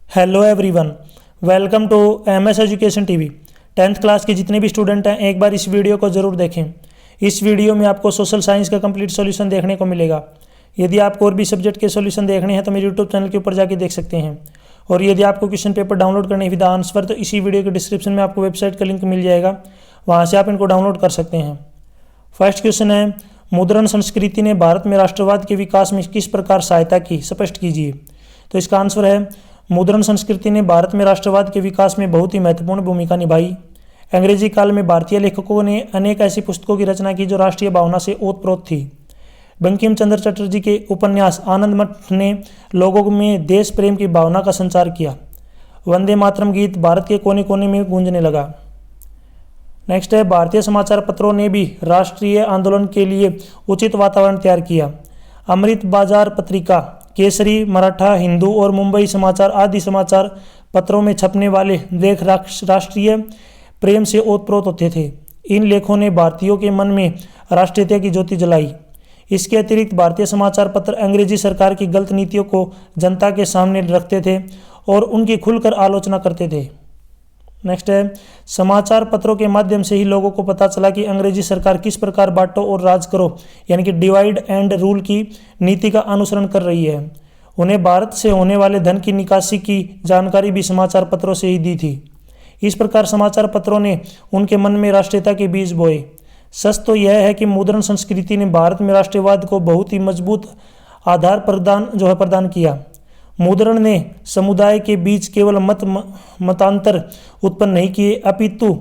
Hello everyone, welcome to MS education TV. 10th class के जितने भी स्टूडेंट हैं एक बार इस वीडियो को ज़रूर देखें। इस वीडियो में आपको सोशल साइंस का कंप्लीट सॉल्यूशन देखने को मिलेगा। यदि आपको और भी सब्जेक्ट के सॉल्यूशन देखने हैं तो मेरे यूट्यूब चैनल के ऊपर जाके देख सकते हैं। और यदि आपको क्वेश्चन पेपर डाउनलोड करने विद आंसर तो इसी वीडियो के डिस्क्रिप्शन में आपको वेबसाइट का लिंक मिल जाएगा, वहाँ से आप इनको डाउनलोड कर सकते हैं। फर्स्ट क्वेश्चन है, मुद्रण संस्कृति ने भारत में राष्ट्रवाद के विकास में किस प्रकार सहायता की, स्पष्ट कीजिए। तो इसका आंसर है, मुद्रण संस्कृति ने भारत में राष्ट्रवाद के विकास में बहुत ही महत्वपूर्ण भूमिका निभाई। अंग्रेजी काल में भारतीय लेखकों ने अनेक ऐसी पुस्तकों की रचना की जो राष्ट्रीय भावना से ओतप्रोत थी। बंकिम चंद्र चटर्जी के उपन्यास आनंद मठ ने लोगों में देश प्रेम की भावना का संचार किया। वंदे मातरम गीत भारत के कोने कोने में गूंजने लगा। नेक्स्ट है, भारतीय समाचार पत्रों ने भी राष्ट्रीय आंदोलन के लिए उचित वातावरण तैयार किया। अमृत बाजार पत्रिका, केसरी, मराठा, हिंदू और मुंबई समाचार आदि समाचार पत्रों में छपने वाले लेख राष्ट्रीय प्रेम से ओतप्रोत होते थे। इन लेखों ने भारतीयों के मन में राष्ट्रीयता की ज्योति जलाई। इसके अतिरिक्त भारतीय समाचार पत्र अंग्रेजी सरकार की गलत नीतियों को जनता के सामने रखते थे और उनकी खुलकर आलोचना करते थे। नेक्स्ट है, समाचार पत्रों के माध्यम से ही लोगों को पता चला कि अंग्रेजी सरकार किस प्रकार बांटो और राज करो यानी कि डिवाइड एंड रूल की नीति का अनुसरण कर रही है। उन्हें भारत से होने वाले धन की निकासी की जानकारी भी समाचार पत्रों से ही दी थी। इस प्रकार समाचार पत्रों ने उनके मन में राष्ट्रीयता के बीज बोए। सच तो यह है कि मुद्रण संस्कृति ने भारत में राष्ट्रवाद को बहुत ही मजबूत आधार प्रदान किया। मुद्रण ने समुदाय के बीच केवल मतांतर उत्पन्न नहीं किए, अपितु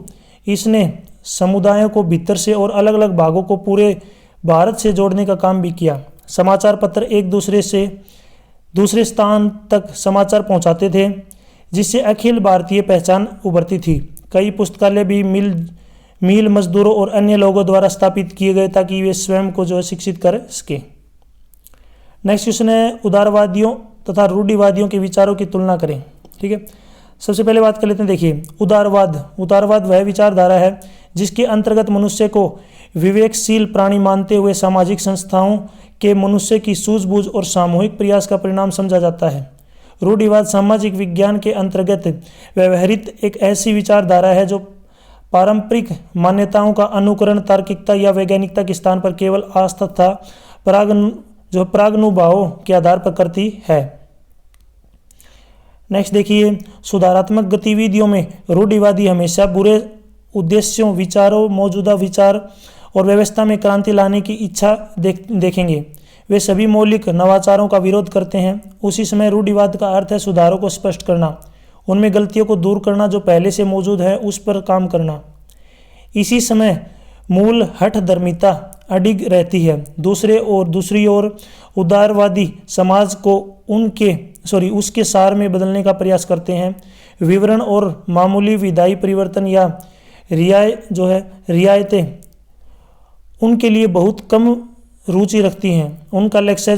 इसने समुदायों को भीतर से और अलग अलग भागों को पूरे भारत से जोड़ने का काम भी किया। समाचार पत्र एक दूसरे से दूसरे स्थान तक समाचार पहुंचाते थे, जिससे अखिल भारतीय पहचान उभरती थी। कई पुस्तकालय भी मिल मजदूरों और अन्य लोगों द्वारा स्थापित किए गए ताकि वे स्वयं को शिक्षित कर सके। नेक्स्ट क्वेश्चन है, उदारवादियों तथा रूढ़िवादियों के विचारों की तुलना करें। ठीक है, सबसे पहले बात कर लेते हैं। देखिए, उदारवाद वह विचारधारा है जिसके अंतर्गत मनुष्य को विवेकशील प्राणी मानते हुए सामाजिक संस्थाओं के मनुष्य की सूझबूझ और सामूहिक प्रयास का परिणाम समझा जाता है। रूढ़िवाद सामाजिक विज्ञान के अंतर्गत व्यवहारित एक ऐसी विचारधारा है जो पारंपरिक मान्यताओं का अनुकरण तार्किकता या वैज्ञानिकता के स्थान पर केवल आस्था तथा प्रागनुभावों के आधार पर करती है। नेक्स्ट देखिए, सुधारात्मक गतिविधियों में रूढ़िवादी हमेशा बुरे उद्देश्यों, विचारों, मौजूदा विचार और व्यवस्था में क्रांति लाने की इच्छा देखेंगे। वे सभी मौलिक नवाचारों का विरोध करते हैं। उसी समय रूढ़िवाद का अर्थ है सुधारों को स्पष्ट करना, उनमें गलतियों को दूर करना जो पहले से मौजूद है उस पर काम करना। इसी समय मूल हठधर्मिता अडिग रहती है। दूसरी ओर उदारवादी समाज को उसके सार में बदलने का प्रयास करते हैं। विवरण और मामूली विधायी परिवर्तन या रियायतें उनके लिए बहुत कम रुचि रखती हैं। उनका लक्ष्य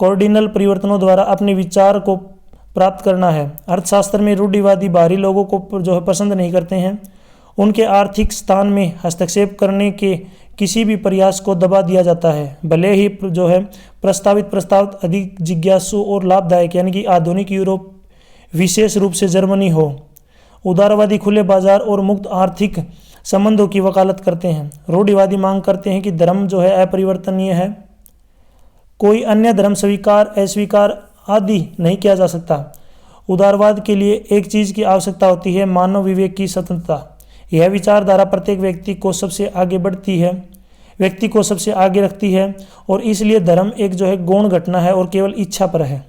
कार्डिनल परिवर्तनों द्वारा अपने विचार को प्राप्त करना है। अर्थशास्त्र में रूढ़िवादी बाहरी लोगों को पसंद नहीं करते हैं। उनके आर्थिक स्थान में हस्तक्षेप करने के किसी भी प्रयास को दबा दिया जाता है, भले ही प्रस्तावित प्रस्ताव अधिक जिज्ञासु और लाभदायक यानी कि आधुनिक यूरोप, विशेष रूप से जर्मनी हो। उदारवादी खुले बाजार और मुक्त आर्थिक संबंधों की वकालत करते हैं। रूढ़िवादी मांग करते हैं कि धर्म अपरिवर्तनीय है, कोई अन्य धर्म स्वीकार अस्वीकार आदि नहीं किया जा सकता। उदारवाद के लिए एक चीज़ की आवश्यकता होती है, मानव विवेक की स्वतंत्रता। यह विचारधारा प्रत्येक व्यक्ति को सबसे आगे रखती है और इसलिए धर्म एक गौण घटना है और केवल इच्छा पर है।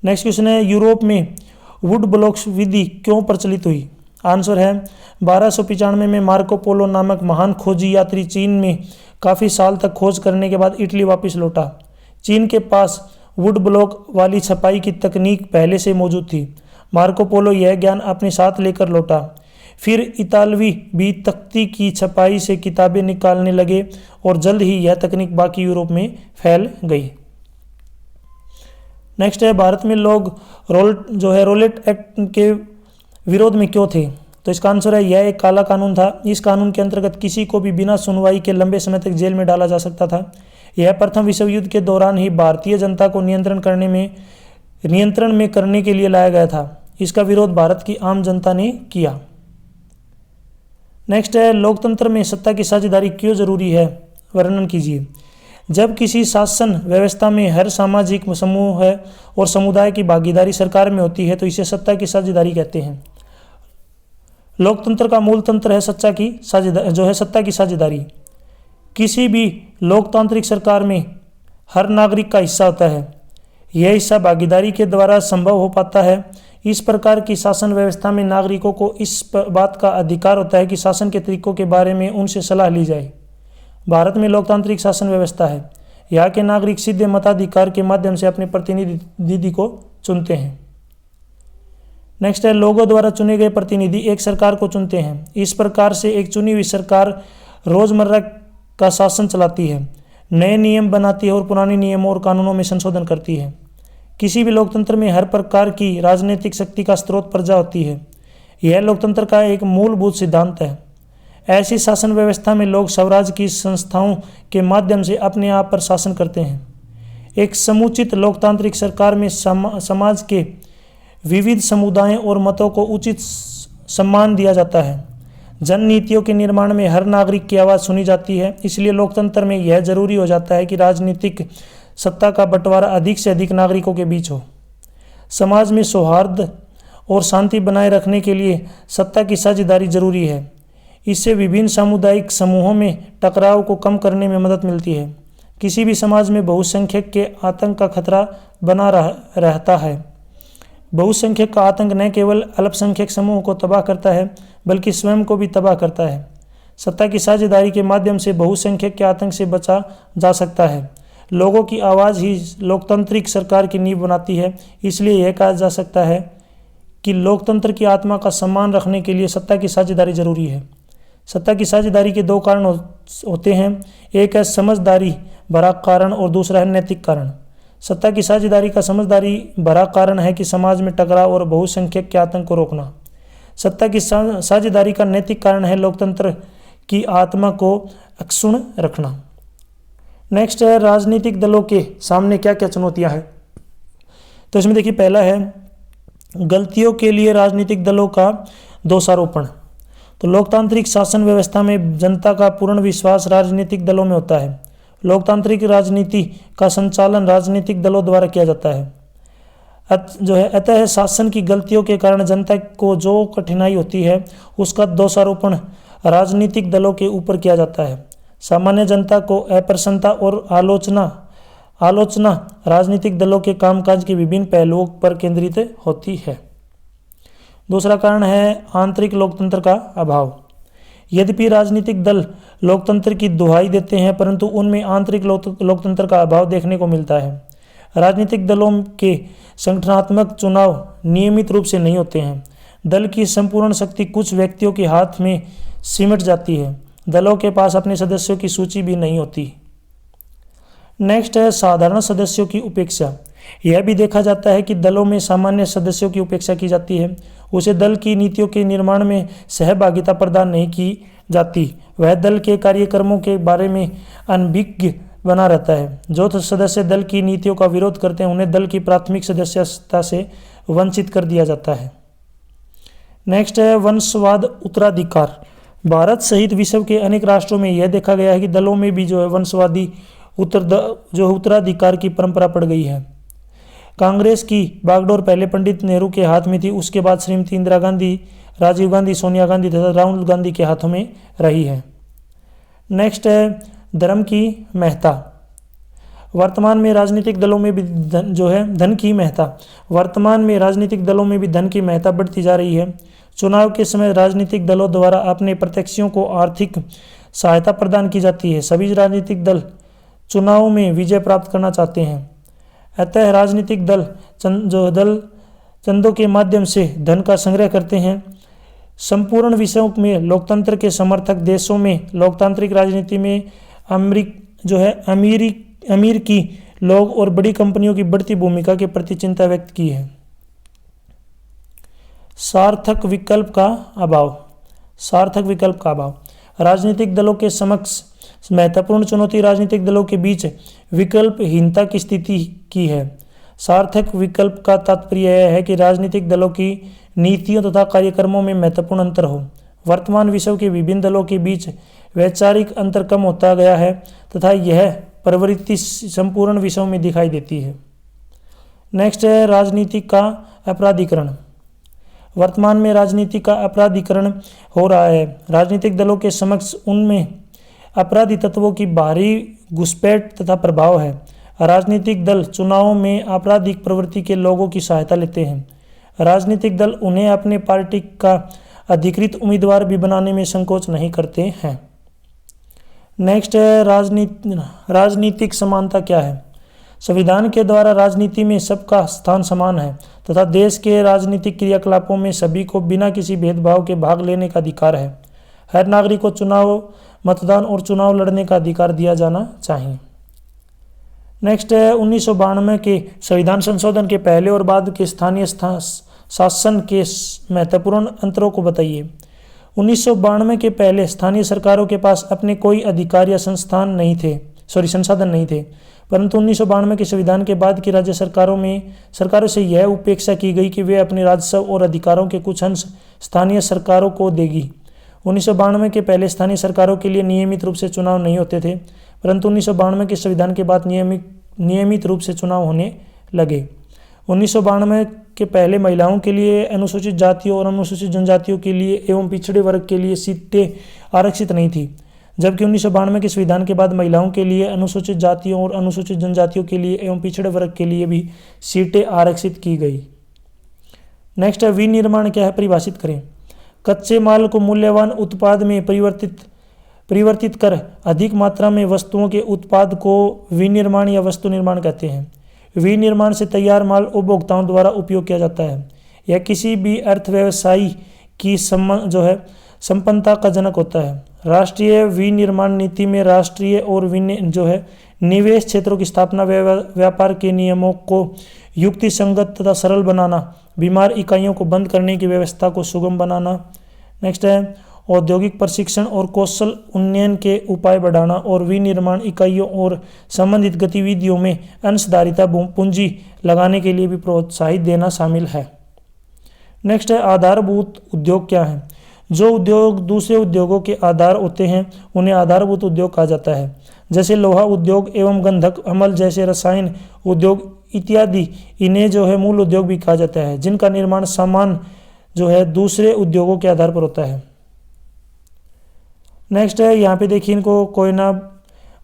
नेक्स्ट क्वेश्चन है, यूरोप में वुड ब्लॉक्स विधि क्यों प्रचलित हुई? आंसर है, 1295 में मार्को पोलो नामक महान खोजी यात्री चीन में काफ़ी साल तक खोज करने के बाद इटली वापस लौटा। चीन के पास वुड ब्लॉक वाली छपाई की तकनीक पहले से मौजूद थी। मार्को पोलो यह ज्ञान अपने साथ लेकर लौटा। फिर इतालवी भी तख्ती की छपाई से किताबें निकालने लगे और जल्द ही यह तकनीक बाकी यूरोप में फैल गई। नेक्स्ट है, भारत में लोग रोलेट एक्ट के विरोध में क्यों थे? तो इसका आंसर है, यह एक काला कानून था। इस कानून के अंतर्गत किसी को भी बिना सुनवाई के लंबे समय तक जेल में डाला जा सकता था। यह प्रथम विश्व युद्ध के दौरान ही भारतीय जनता को नियंत्रण करने में नियंत्रण में करने के लिए लाया गया था। इसका विरोध भारत की आम जनता ने किया। नेक्स्ट है, लोकतंत्र में सत्ता की साझेदारी क्यों जरूरी है, वर्णन कीजिए। जब किसी शासन व्यवस्था में हर सामाजिक समूह है और समुदाय की भागीदारी सरकार में होती है तो इसे सत्ता की साझेदारी कहते हैं। लोकतंत्र का मूल तंत्र है सत्ता की साझेदारी। किसी भी लोकतांत्रिक सरकार में हर नागरिक का हिस्सा होता है। यह हिस्सा भागीदारी के द्वारा संभव हो पाता है। इस प्रकार की शासन व्यवस्था में नागरिकों को इस बात का अधिकार होता है कि शासन के तरीकों के बारे में उनसे सलाह ली जाए। भारत में लोकतांत्रिक शासन व्यवस्था है। यहाँ के नागरिक सीधे मताधिकार के माध्यम से अपने प्रतिनिधि को चुनते हैं। नेक्स्ट है, लोगों द्वारा चुने गए प्रतिनिधि एक सरकार को चुनते हैं। इस प्रकार से एक चुनी हुई सरकार रोजमर्रा का शासन चलाती है, नए नियम बनाती है और पुराने नियमों और कानूनों में संशोधन करती है। किसी भी लोकतंत्र में हर प्रकार की राजनीतिक शक्ति का स्रोत प्रजा होती है। यह लोकतंत्र का एक मूलभूत सिद्धांत है। ऐसी शासन व्यवस्था में लोग स्वराज की संस्थाओं के माध्यम से अपने आप पर शासन करते हैं। एक समुचित लोकतांत्रिक सरकार में समाज के विविध समुदायों और मतों को उचित सम्मान दिया जाता है। जन नीतियों के निर्माण में हर नागरिक की आवाज़ सुनी जाती है। इसलिए लोकतंत्र में यह जरूरी हो जाता है कि राजनीतिक सत्ता का बंटवारा अधिक से अधिक नागरिकों के बीच हो। समाज में सौहार्द और शांति बनाए रखने के लिए सत्ता की साझेदारी जरूरी है। इससे विभिन्न सामुदायिक समूहों में टकराव को कम करने में मदद मिलती है। किसी भी समाज में बहुसंख्यक के आतंक का खतरा बना रहता है। बहुसंख्यक का आतंक न केवल अल्पसंख्यक समूह को तबाह करता है बल्कि स्वयं को भी तबाह करता है। सत्ता की साझेदारी के माध्यम से बहुसंख्यक के आतंक से बचा जा सकता है। लोगों की आवाज़ ही लोकतांत्रिक सरकार की नींव बनाती है। इसलिए यह कहा जा सकता है कि लोकतंत्र की आत्मा का सम्मान रखने के लिए सत्ता की साझेदारी जरूरी है। सत्ता की साझेदारी के दो कारण होते हैं। एक है समझदारी भरा कारण और दूसरा है नैतिक कारण। सत्ता की साझेदारी का समझदारी भरा कारण है कि समाज में टकराव और बहुसंख्यक के आतंक को रोकना। सत्ता की साझेदारी का नैतिक कारण है लोकतंत्र की आत्मा को अक्षुण्ण रखना। नेक्स्ट है, राजनीतिक दलों के सामने क्या क्या चुनौतियां हैं। तो इसमें देखिए, पहला है गलतियों के लिए राजनीतिक दलों का दोषारोपण। तो लोकतांत्रिक शासन व्यवस्था में जनता का पूर्ण विश्वास राजनीतिक दलों में होता है। लोकतांत्रिक राजनीति का संचालन राजनीतिक दलों द्वारा किया जाता है। अतः शासन की गलतियों के कारण जनता को जो कठिनाई होती है उसका दोषारोपण राजनीतिक दलों के ऊपर किया जाता है। सामान्य जनता को अप्रसन्नता और आलोचना राजनीतिक दलों के कामकाज के विभिन्न पहलुओं पर केंद्रित होती है। दूसरा कारण है आंतरिक लोकतंत्र का अभाव। यद्यपि राजनीतिक दल लोकतंत्र की दुहाई देते हैं परंतु उनमें आंतरिक लोकतंत्र का अभाव देखने को मिलता है। राजनीतिक दलों के संगठनात्मक चुनाव नियमित रूप से नहीं होते हैं। दल की संपूर्ण शक्ति कुछ व्यक्तियों के हाथ में सिमट जाती है। दलों के पास अपने सदस्यों की सूची भी नहीं होती। नेक्स्ट है साधारण सदस्यों की उपेक्षा। यह भी देखा जाता है कि दलों में सामान्य सदस्यों की उपेक्षा की जाती है। उसे दल की नीतियों के निर्माण में सहभागिता प्रदान नहीं की जाती। वह दल के कार्यक्रमों के बारे में अनभिज्ञ बना रहता है। जो सदस्य दल की नीतियों का विरोध करते हैं उन्हें दल की प्राथमिक सदस्यता से वंचित कर दिया जाता है। नेक्स्ट है वंशवाद उत्तराधिकार। भारत सहित विश्व के अनेक राष्ट्रों में यह देखा गया है कि दलों में भी जो है वंशवादी उत्तराधिकार की परंपरा पड़ गई है। कांग्रेस की बागडोर पहले पंडित नेहरू के हाथ में थी, उसके बाद श्रीमती इंदिरा गांधी, राजीव गांधी, सोनिया गांधी तथा राहुल गांधी के हाथों में रही है। नेक्स्ट है धर्म की महत्ता। वर्तमान में राजनीतिक दलों में भी धन की महत्ता। वर्तमान में राजनीतिक दलों में भी धन की महत्ता बढ़ती जा रही है। चुनाव के समय राजनीतिक दलों द्वारा अपने प्रत्याशियों को आर्थिक सहायता प्रदान की जाती है। सभी राजनीतिक दल चुनाव में विजय प्राप्त करना चाहते हैं। अतः राजनीतिक दल चंदों के माध्यम से धन का संग्रह करते हैं। संपूर्ण विषयों में लोकतंत्र के समर्थक देशों में लोकतांत्रिक राजनीति में अमीर की लोग और बड़ी कंपनियों की बढ़ती भूमिका के प्रति चिंता व्यक्त की है। सार्थक विकल्प का अभाव। राजनीतिक दलों के समक्ष महत्वपूर्ण चुनौती राजनीतिक दलों के बीच विकल्पहीनता की स्थिति की है। सार्थक विकल्प का तात्पर्य यह है कि राजनीतिक दलों की नीतियों तथा कार्यक्रमों में महत्वपूर्ण अंतर हो। वर्तमान विश्व के विभिन्न दलों के बीच वैचारिक अंतर कम होता गया है तथा यह प्रवृत्ति संपूर्ण विश्व में दिखाई देती है। नेक्स्ट है राजनीति का अपराधीकरण। वर्तमान में राजनीति का अपराधीकरण हो रहा है। राजनीतिक दलों के समक्ष उनमें अपराधी तत्वों की भारी घुसपैठ तथा प्रभाव है। राजनीतिक दल चुनावों में आपराधिक प्रवृत्ति के लोगों की सहायता लेते हैं। राजनीतिक दल उन्हें अपने पार्टी का अधिकृत उम्मीदवार भी बनाने में संकोच नहीं करते हैं। नेक्स्ट है राजनीतिक समानता क्या है। संविधान के द्वारा राजनीति में सबका स्थान समान है तथा देश के राजनीतिक क्रियाकलापों में सभी को बिना किसी भेदभाव के भाग लेने का अधिकार है। हर नागरिक को चुनाव, मतदान और चुनाव लड़ने का अधिकार दिया जाना चाहिए। नेक्स्ट है 1992 के संविधान संशोधन के पहले और बाद के स्थानीय शासन के महत्वपूर्ण अंतरों को बताइए। 1992 के पहले स्थानीय सरकारों के पास अपने कोई अधिकार या संसाधन नहीं थे, परंतु 1992 के संविधान के बाद की राज्य सरकारों से यह उपेक्षा की गई कि वे अपने राजस्व और अधिकारों के कुछ अंश स्थानीय सरकारों को देगी। 1992 के पहले स्थानीय सरकारों के लिए नियमित रूप से चुनाव नहीं होते थे, परंतु 1992 के संविधान के बाद नियमित रूप से चुनाव होने लगे। 1992 के पहले महिलाओं के लिए, अनुसूचित जातियों और अनुसूचित जनजातियों के लिए एवं पिछड़े वर्ग के लिए सीटें आरक्षित नहीं थी, जबकि 1992 के संविधान के बाद महिलाओं के लिए, अनुसूचित जातियों और अनुसूचित जनजातियों के लिए एवं पिछड़े वर्ग के लिए भी सीटें आरक्षित की गई। नेक्स्ट है विनिर्माण क्या है, परिभाषित करें। कच्चे माल को मूल्यवान उत्पाद में परिवर्तित कर अधिक मात्रा में वस्तुओं के उत्पाद को विनिर्माण या वस्तु निर्माण कहते हैं। विनिर्माण से तैयार माल उपभोक्ताओं द्वारा उपयोग किया जाता है। यह किसी भी अर्थव्यवसायी की संपन्नता का जनक होता है। राष्ट्रीय विनिर्माण नीति में राष्ट्रीय और निवेश क्षेत्रों की स्थापना, व्यापार के नियमों को युक्ति संगत तथा सरल बनाना, बीमार इकाइयों को बंद करने की व्यवस्था को सुगम बनाना। नेक्स्ट है औद्योगिक प्रशिक्षण और कौशल उन्नयन के उपाय बढ़ाना और विनिर्माण इकाइयों और संबंधित गतिविधियों में अंशधारिता पूंजी लगाने के लिए भी प्रोत्साहित देना शामिल है। नेक्स्ट है आधारभूत उद्योग क्या है। जो उद्योग दूसरे उद्योगों के आधार होते हैं उन्हें आधारभूत उद्योग कहा जाता है, जैसे लोहा उद्योग एवं गंधक अमल जैसे रसायन उद्योग इत्यादि। इन्हें मूल उद्योग भी कहा जाता है, जिनका निर्माण सामान दूसरे उद्योगों के आधार पर होता है। नेक्स्ट है यहाँ पे देखिए, इनको कोयना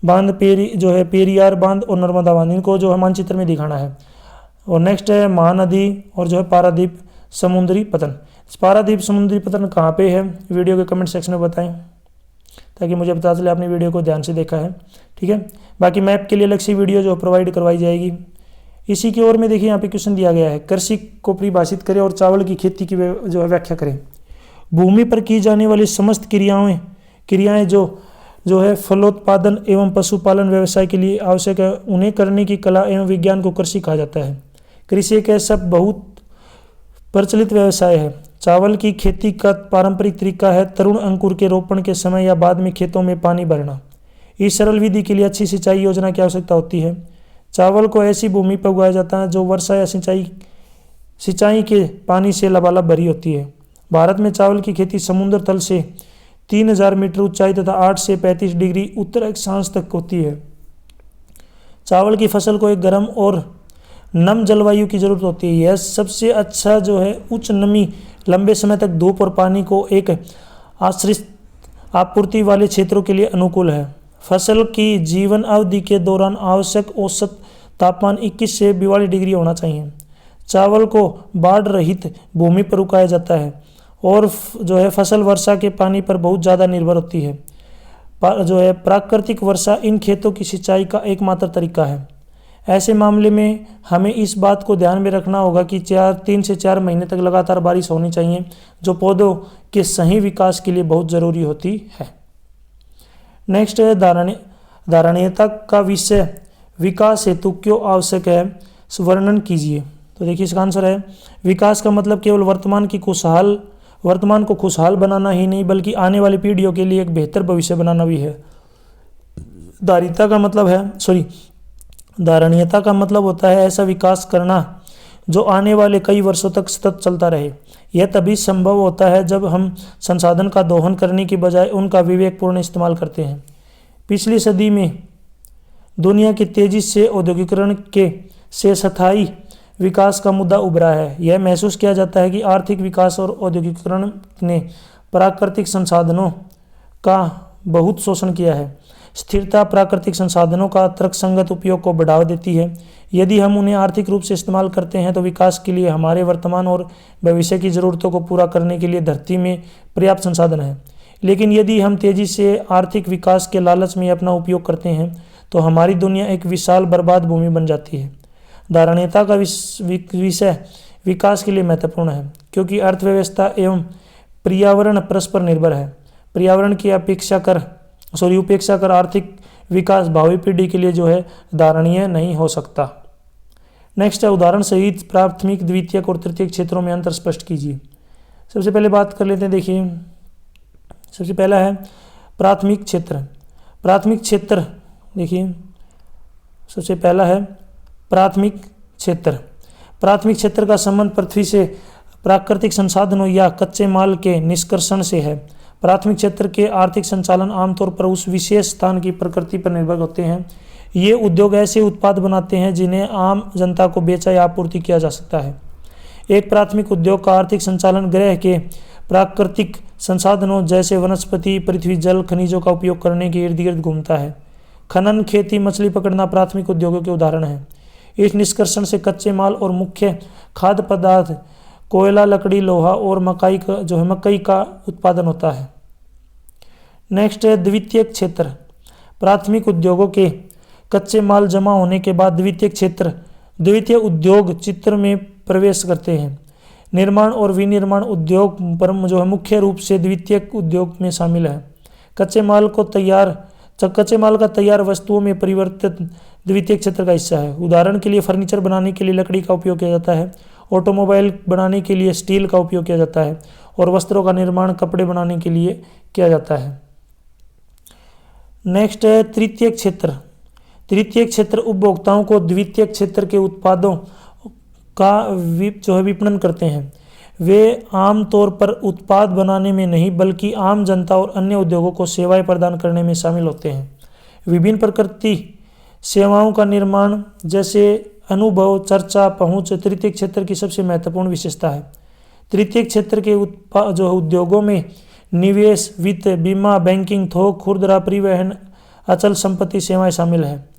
बांध, पेरियार बांध और नर्मदा बांध, इनको मानचित्र में दिखाना है। और नेक्स्ट है महानदी और पारादीप समुद्री पतन। पारादीप समुद्री पतन कहाँ पे है, वीडियो के कमेंट सेक्शन में बताएं ताकि मुझे पता चले आपने वीडियो को ध्यान से देखा है। ठीक है, बाकी मैप के लिए अलग से वीडियो प्रोवाइड करवाई जाएगी। इसी की ओर में देखिए यहाँ पे क्वेश्चन दिया गया है, कृषि को परिभाषित करें और चावल की खेती की व्याख्या करें। भूमि पर की जाने वाली समस्त क्रियाएं फलोत्पादन एवं पशुपालन व्यवसाय के लिए आवश्यक है, उन्हें करने की कला एवं विज्ञान को कृषि कहा जाता है। कृषि एक ऐसा बहुत प्रचलित व्यवसाय है। चावल की खेती का पारंपरिक तरीका है तरुण अंकुर के रोपण के समय या बाद में खेतों में पानी भरना। इस सरल विधि के लिए अच्छी सिंचाई योजना की आवश्यकता होती है। चावल को ऐसी भूमि पर उगाया जाता है जो वर्षा या सिंचाई के पानी से लबालब भरी होती है। भारत में चावल की खेती समुद्र तल से 3000 मीटर ऊंचाई तथा 8 से 35 डिग्री उत्तर अक्षांश तक होती है। चावल की फसल को एक गर्म और नम जलवायु की जरूरत होती है। यह सबसे अच्छा उच्च नमी, लंबे समय तक धूप और पानी को एक आश्रित आपूर्ति वाले क्षेत्रों के लिए अनुकूल है। फसल की जीवन अवधि के दौरान आवश्यक औसत तापमान 21 से 42 डिग्री होना चाहिए। चावल को बाढ़ रहित भूमि पर उगाया जाता है और फसल वर्षा के पानी पर बहुत ज़्यादा निर्भर होती है। प्राकृतिक वर्षा इन खेतों की सिंचाई का एकमात्र तरीका है। ऐसे मामले में हमें इस बात को ध्यान में रखना होगा कि 3 से 4 महीने तक लगातार बारिश होनी चाहिए, जो पौधों के सही विकास के लिए बहुत ज़रूरी होती है। नेक्स्ट है धारणीयता का विषय विकास हेतु क्यों आवश्यक है, वर्णन कीजिए। तो देखिए इसका आंसर है, विकास का मतलब केवल वर्तमान को खुशहाल बनाना ही नहीं बल्कि आने वाली पीढ़ियों के लिए एक बेहतर भविष्य बनाना भी है। धारणीयता का मतलब होता है ऐसा विकास करना जो आने वाले कई वर्षों तक सतत चलता रहे। यह तभी संभव होता है जब हम संसाधन का दोहन करने की बजाय उनका विवेकपूर्ण इस्तेमाल करते हैं। पिछली सदी में दुनिया की तेजी से औद्योगिकरण के से स्थायी विकास का मुद्दा उभरा है। यह महसूस किया जाता है कि आर्थिक विकास और औद्योगिकरण ने प्राकृतिक संसाधनों का बहुत शोषण किया है। स्थिरता प्राकृतिक संसाधनों का तर्कसंगत उपयोग को बढ़ावा देती है। यदि हम उन्हें आर्थिक रूप से इस्तेमाल करते हैं तो विकास के लिए हमारे वर्तमान और भविष्य की ज़रूरतों को पूरा करने के लिए धरती में पर्याप्त संसाधन है। लेकिन यदि हम तेज़ी से आर्थिक विकास के लालच में अपना उपयोग करते हैं तो हमारी दुनिया एक विशाल बर्बाद भूमि बन जाती है। धारणीयता का विषय विकास के लिए महत्वपूर्ण है क्योंकि अर्थव्यवस्था एवं पर्यावरण परस्पर निर्भर है। पर्यावरण की उपेक्षा कर आर्थिक विकास भावी पीढ़ी के लिए जो है धारणीय नहीं हो सकता। नेक्स्ट है उदाहरण सहित प्राथमिक, द्वितीयक और तृतीयक क्षेत्रों में अंतर स्पष्ट कीजिए। सबसे पहले बात कर लेते हैं। देखिए, सबसे पहला है प्राथमिक क्षेत्र। प्राथमिक क्षेत्र देखिए, सबसे पहला है प्राथमिक क्षेत्र। प्राथमिक क्षेत्र का संबंध पृथ्वी से प्राकृतिक संसाधनों या कच्चे माल के निष्कर्षण से है। प्राथमिक क्षेत्र के आर्थिक संचालन आमतौर पर उस विशेष स्थान की प्रकृति पर निर्भर होते हैं। ये उद्योग ऐसे उत्पाद बनाते हैं जिन्हें आम जनता को बेचा या आपूर्ति किया जा सकता है। एक प्राथमिक उद्योग का आर्थिक संचालन ग्रह के प्राकृतिक संसाधनों जैसे वनस्पति, पृथ्वी, जल, खनिजों का उपयोग करने के इर्द गिर्द घूमता है। खनन, खेती, मछली पकड़ना प्राथमिक उद्योगों के उदाहरण हैं। इस निष्कर्षण से कच्चे माल और मुख्य खाद्य पदार्थ कोयला, लकड़ी, लोहा और मकई का उत्पादन होता है। नेक्स्ट है द्वितीयक क्षेत्र। प्राथमिक उद्योगों के कच्चे माल जमा होने के बाद द्वितीय उद्योग चित्र में प्रवेश करते हैं। निर्माण और विनिर्माण उद्योग पर मुख्य रूप से द्वितीयक उद्योग में शामिल है। कच्चे माल का तैयार वस्तुओं में परिवर्तित द्वितीय क्षेत्र का हिस्सा है। उदाहरण के लिए फर्नीचर बनाने के लिए लकड़ी का उपयोग किया जाता है, ऑटोमोबाइल बनाने के लिए स्टील का उपयोग किया जाता है और वस्त्रों का निर्माण, कपड़े बनाने के लिए किया जाता है। नेक्स्ट है तृतीय क्षेत्र। तृतीय क्षेत्र उपभोक्ताओं को द्वितीय क्षेत्र के उत्पादों का विपणन करते हैं। वे आमतौर पर उत्पाद बनाने में नहीं बल्कि आम जनता और अन्य उद्योगों को सेवाएं प्रदान करने में शामिल होते हैं। विभिन्न प्रकृति सेवाओं का निर्माण जैसे अनुभव, चर्चा, पहुंच तृतीय क्षेत्र की सबसे महत्वपूर्ण विशेषता है। तृतीय क्षेत्र के उद्योगों में निवेश, वित्त, बीमा, बैंकिंग, थोक, खुदरा, परिवहन, अचल संपत्ति सेवाएं शामिल हैं।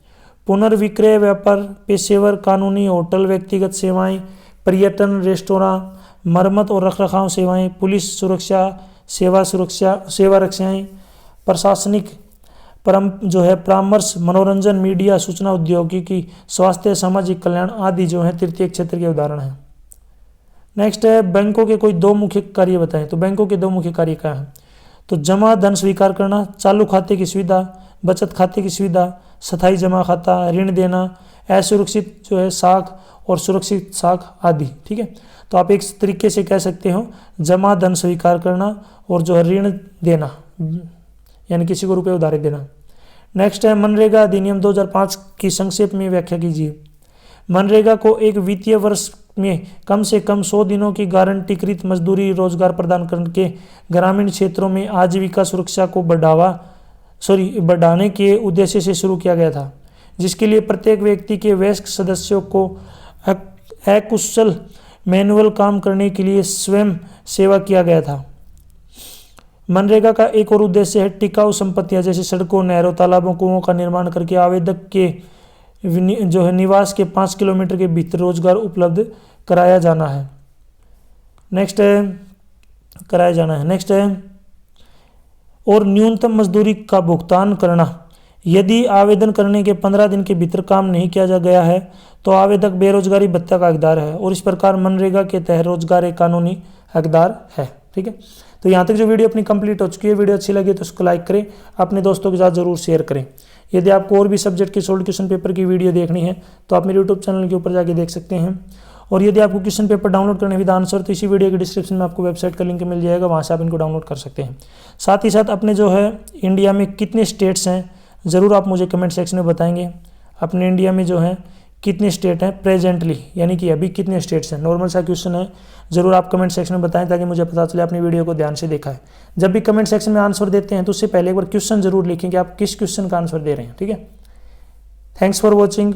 पुनर्विक्रय व्यापार, पेशेवर, कानूनी, होटल, व्यक्तिगत सेवाएं, पर्यटन, रेस्तोरां, मरम्मत और रखरखाव सेवाएं, पुलिस सुरक्षा सेवा रक्षाएं, प्रशासनिक परामर्श, मनोरंजन, मीडिया, सूचना औद्योगिकी, स्वास्थ्य, सामाजिक कल्याण आदि तृतीय क्षेत्र के उदाहरण हैं। नेक्स्ट है बैंकों के कोई दो मुख्य कार्य बताएं। तो बैंकों के दो मुख्य कार्य क्या हैं? तो जमा धन स्वीकार करना, चालू खाते की सुविधा, बचत खाते की सुविधा, स्थायी जमा खाता, ऋण देना, असुरक्षित साख और सुरक्षित साख आदि। ठीक है, तो आप एक तरीके से कह सकते हो जमा धन स्वीकार करना और ऋण देना, यानी किसी को रुपए उधार देना। नेक्स्ट है मनरेगा अधिनियम 2005 की संक्षेप में व्याख्या कीजिए। मनरेगा को एक वित्तीय वर्ष में कम से कम 100 दिनों की गारंटीकृत मजदूरी रोजगार प्रदान करके ग्रामीण क्षेत्रों में आजीविका सुरक्षा को बढ़ाने के उद्देश्य से शुरू किया गया था, जिसके लिए प्रत्येक व्यक्ति के वयस्क सदस्यों को अकुशल मैनुअल काम करने के लिए स्वयं सेवा किया गया था। मनरेगा का एक और उद्देश्य है टिकाऊ संपत्तियां जैसे सड़कों, नहरों, तालाबों, कुओं का निर्माण करके आवेदक के निवास के 5 किलोमीटर के भीतर रोजगार उपलब्ध कराया जाना है। नेक्स्ट है और न्यूनतम मजदूरी का भुगतान करना। यदि आवेदन करने के 15 दिन के भीतर काम नहीं किया गया है तो आवेदक बेरोजगारी भत्ता का हकदार है और इस प्रकार मनरेगा के तहत रोजगार एक कानूनी हकदार है। ठीक है, तो यहाँ तक जो वीडियो अपनी कंप्लीट हो चुकी है। वीडियो अच्छी लगी तो उसको लाइक करें, अपने दोस्तों के साथ जरूर शेयर करें। यदि आपको और भी सब्जेक्ट के सोल्ड क्वेश्चन पेपर की वीडियो देखनी है तो आप मेरे यूट्यूब चैनल के ऊपर जाके देख सकते हैं। और यदि आपको क्वेश्चन पेपर डाउनलोड करने विद आंसर तो इसी वीडियो के डिस्क्रिप्शन में आपको वेबसाइट का लिंक मिल जाएगा, वहाँ से आप इनको डाउनलोड कर सकते हैं। साथ ही साथ अपने इंडिया में कितने स्टेट्स हैं ज़रूर आप मुझे कमेंट सेक्शन में बताएंगे। अपने इंडिया में जो है कितने स्टेट हैं प्रेजेंटली, यानी कि अभी कितने स्टेट्स हैं। नॉर्मल सा क्वेश्चन है, ज़रूर आप कमेंट सेक्शन में बताएं ताकि मुझे पता चले आपने वीडियो को ध्यान से देखा है। जब भी कमेंट सेक्शन में आंसर देते हैं तो उससे पहले एक बार क्वेश्चन जरूर लिखें कि आप किस क्वेश्चन का आंसर दे रहे हैं, ठीक है। Thanks for watching.